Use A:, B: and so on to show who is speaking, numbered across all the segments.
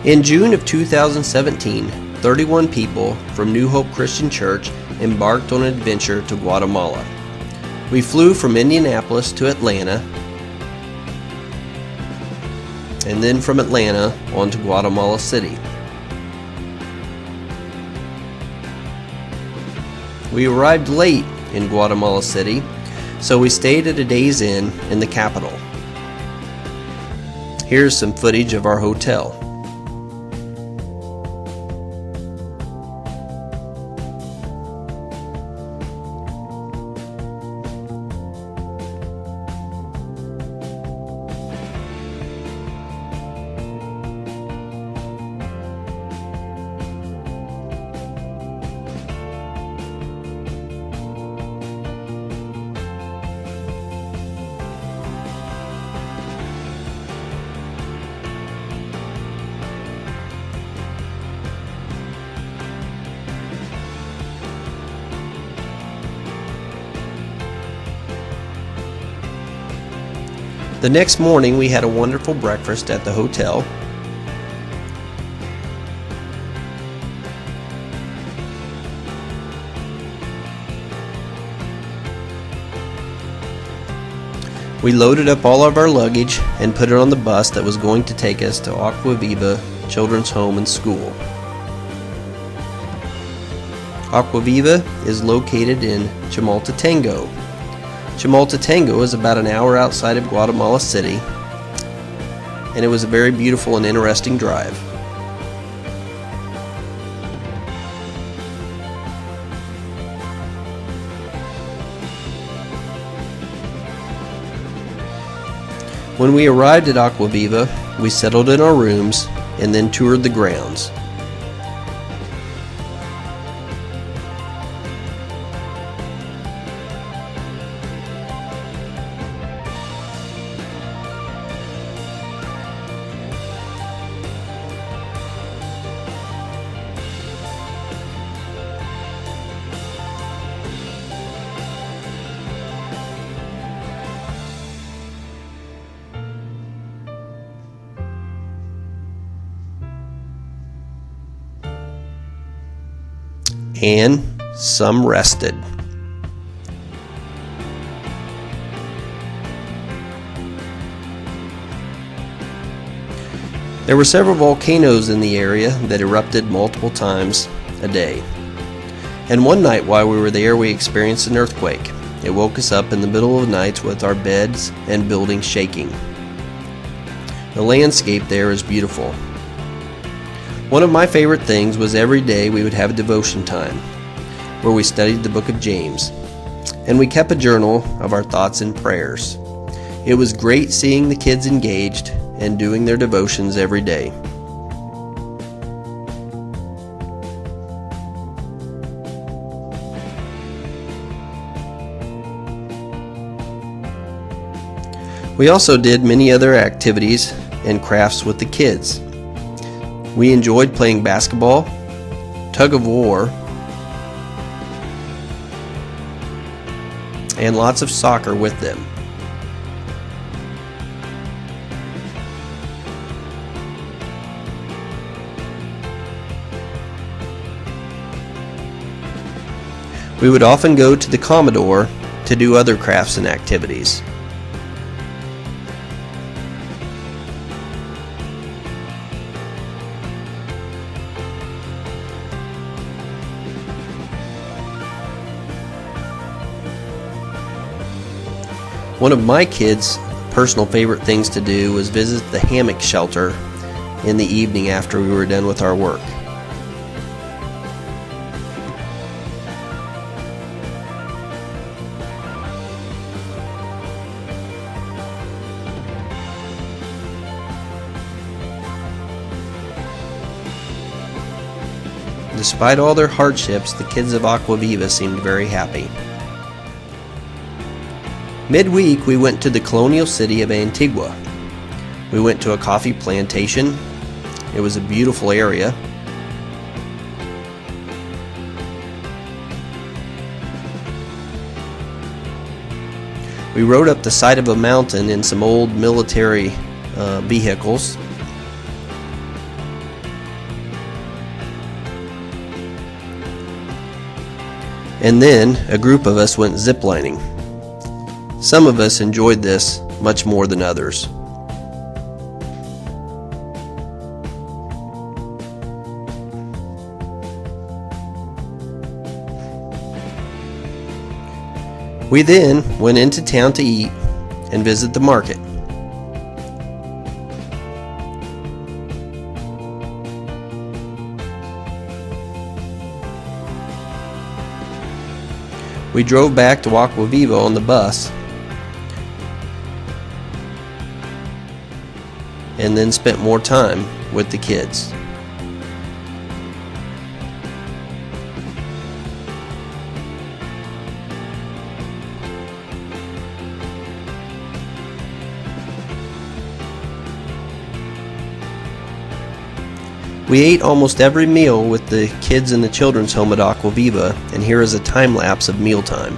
A: In June of 2017, 31 people from New Hope Christian Church embarked on an adventure to Guatemala. We flew from Indianapolis to Atlanta, and then from Atlanta on to Guatemala City. We arrived late in Guatemala City, so we stayed at a Days Inn in the capital. Here's some footage of our hotel. The next morning, we had a wonderful breakfast at the hotel. We loaded up all of our luggage and put it on the bus that was going to take us to Agua Viva Children's Home and School. Agua Viva is located in Chimaltenango. Chimaltenango is about an hour outside of Guatemala City, and it was a very beautiful and interesting drive. When we arrived at Agua Viva, we settled in our rooms and then toured the grounds. And some rested. There were several volcanoes in the area that erupted multiple times a day. And one night while we were there, we experienced an earthquake. It woke us up in the middle of the night with our beds and buildings shaking. The landscape there is beautiful. One of my favorite things was every day we would have a devotion time where we studied the book of James, and we kept a journal of our thoughts and prayers. It was great seeing the kids engaged and doing their devotions every day. We also did many other activities and crafts with the kids. We enjoyed playing basketball, tug of war, and lots of soccer with them. We would often go to the Commodore to do other crafts and activities. One of my kids' personal favorite things to do was visit the hammock shelter in the evening after we were done with our work. Despite all their hardships, the kids of Agua Viva seemed very happy. Midweek, we went to the colonial city of Antigua. We went to a coffee plantation. It was a beautiful area. We rode up the side of a mountain in some old military vehicles. And then a group of us went ziplining. Some of us enjoyed this much more than others. We then went into town to eat and visit the market. We drove back to Aqua Viva on the bus and then spent more time with the kids. We ate almost every meal with the kids in the children's home at Aqua Viva, and here is a time lapse of mealtime.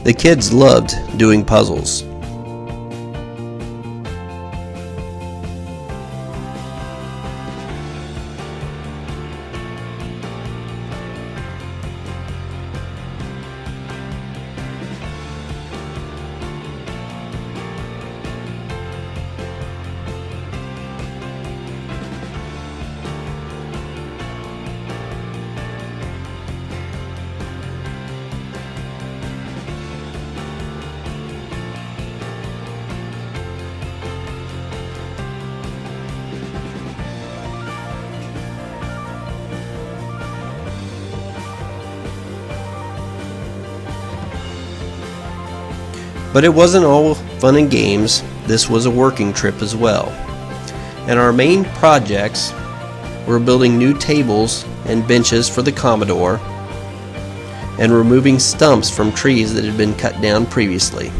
A: The kids loved doing puzzles. But it wasn't all fun and games. This was a working trip as well. And our main projects were building new tables and benches for the Commodore and removing stumps from trees that had been cut down previously.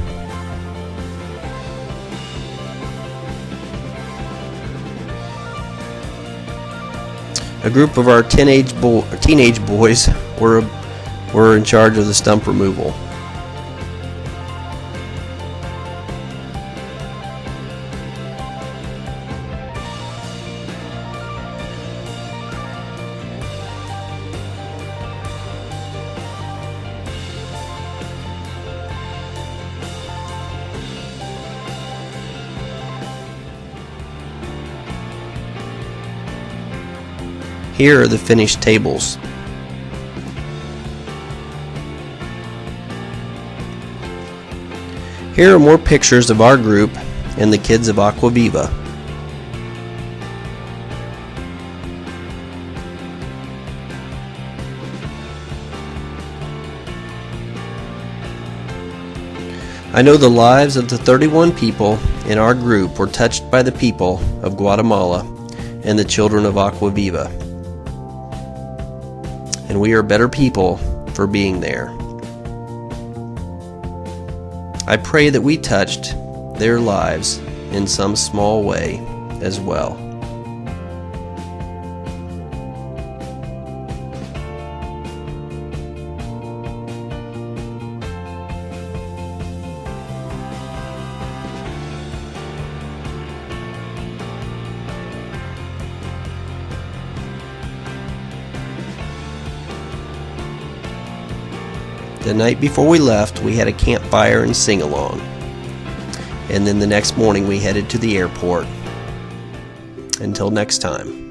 A: A group of our teenage boys were in charge of the stump removal. Here are the finished tables. Here are more pictures of our group and the kids of Aqua Viva. I know the lives of the 31 people in our group were touched by the people of Guatemala and the children of Aqua Viva. And we are better people for being there. I pray that we touched their lives in some small way as well. The night before we left, we had a campfire and sing-along. And then the next morning we headed to the airport. Until next time.